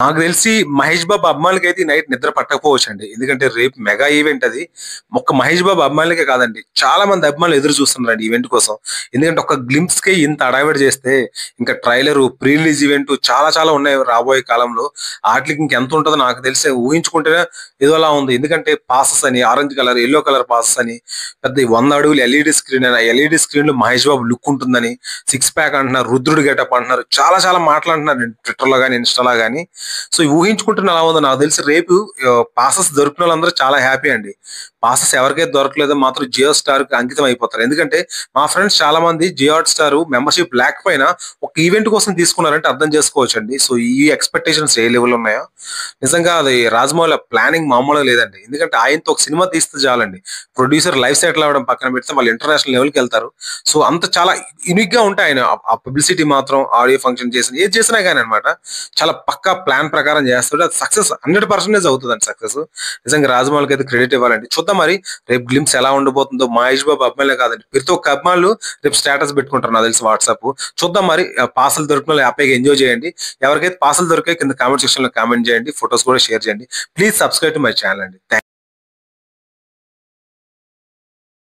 నాకు తెలిసి మహేష్ బాబు అభిమానులకైతే ఈ నైట్ నిద్ర పట్టకపోవచ్చండి. ఎందుకంటే రేపు మెగా ఈవెంట్ అది. ఒక్క మహేష్ బాబు అభిమానులకే కాదండి. చాలా మంది అభిమానులు ఎదురు చూస్తున్నారండి ఈవెంట్ కోసం. ఎందుకంటే ఒక్క గ్లింప్స్‌కే ఇంత హడావిడి చేస్తే ఇంకా ట్రైలరు, ప్రీ రిలీజ్ ఈవెంట్ చాలా చాలా ఉన్నాయి రాబోయే కాలంలో. ఆటిలకి ఇంకెంత ఉంటదో నాకు తెలిసి ఊహించుకుంటేనే ఏదోలా ఉంది. ఎందుకంటే పాసెస్ అని orange colour, yellow colour passes అని పెద్ద 100 అడుగులు ఎల్ఈడీ స్క్రీన్ అని, ఆ ఎల్ఈడీ స్క్రీన్‌లో మహేష్ బాబు లుక్ ఉంటుందని, సిక్స్ ప్యాక్ అంటున్నారు, రుద్రుడు గెటప్ అంటున్నారు. చాలా చాలా మాటలంటున్నారు ట్విట్టర్‌లో గాని, ఇన్‌స్టాలో గాని. సో ఇవి ఊహించుకుంటున్న ఎలా ఉందో నాకు తెలిసి రేపు పాసెస్ దొరికిన వాళ్ళందరూ చాలా హ్యాపీ అండి. పాసెస్ ఎవరికైతే దొరకలేదో మాత్రం జియో స్టార్ కి అంకితం అయిపోతారు. ఎందుకంటే మా ఫ్రెండ్స్ చాలా మంది జియో హాట్ స్టార్ మెంబర్షిప్ లేకపోయినా ఒక ఈవెంట్ కోసం తీసుకున్నారంటే అర్థం చేసుకోవచ్చండి. సో ఈ ఎక్స్పెక్టేషన్స్ ఏ లెవెల్ ఉన్నాయో నిజంగా అది రాజమౌళి ప్లానింగ్ మామూలుగా లేదండి. ఎందుకంటే ఆయనతో ఒక సినిమా తీస్తే చాలండి. ప్రొడ్యూసర్ లైఫ్ సెటిల్ అవ్వడం పక్కన పెడితే వాళ్ళు ఇంటర్నేషనల్ లెవెల్కి వెళ్తారు. సో అంత చాలా యూనిక్ గా ఉంటాయి ఆయన ఆ పబ్లిసిటీ మాత్రం ఆడియో ఫంక్షన్ చేసిన ఏది చేసినా కానీ అనమాట చాలా పక్కా ప్లాన్ ప్రకారం చేస్తాడు. అది సక్సెస్ 100% అవుతుందండి సక్సెస్. నిజంగా రాజమౌళికి అయితే క్రెడిట్ ఇవ్వాలండి. చూద్దాం మరి రేపు గ్లిమ్స్ ఎలా ఉండబోతుందో. మహేష్ బాబు అభిమానులే కాదండి ప్రతి ఒక్క అభిమానులు రేపు స్టేటస్ పెట్టుకుంటారు నాకు తెలిసి వాట్సాప్. చూద్దాం మరి పాసలు దొరికిన వాళ్ళు హ్యాపీగా ఎంజాయ్ చేయండి. ఎవరికైతే పాసలు దొరికాయి కింద కామెంట్ సెక్షన్ లో కామెంట్ చేయండి. ఫొటోస్ కూడా షేర్ చేయండి. Please subscribe to my channel అండి.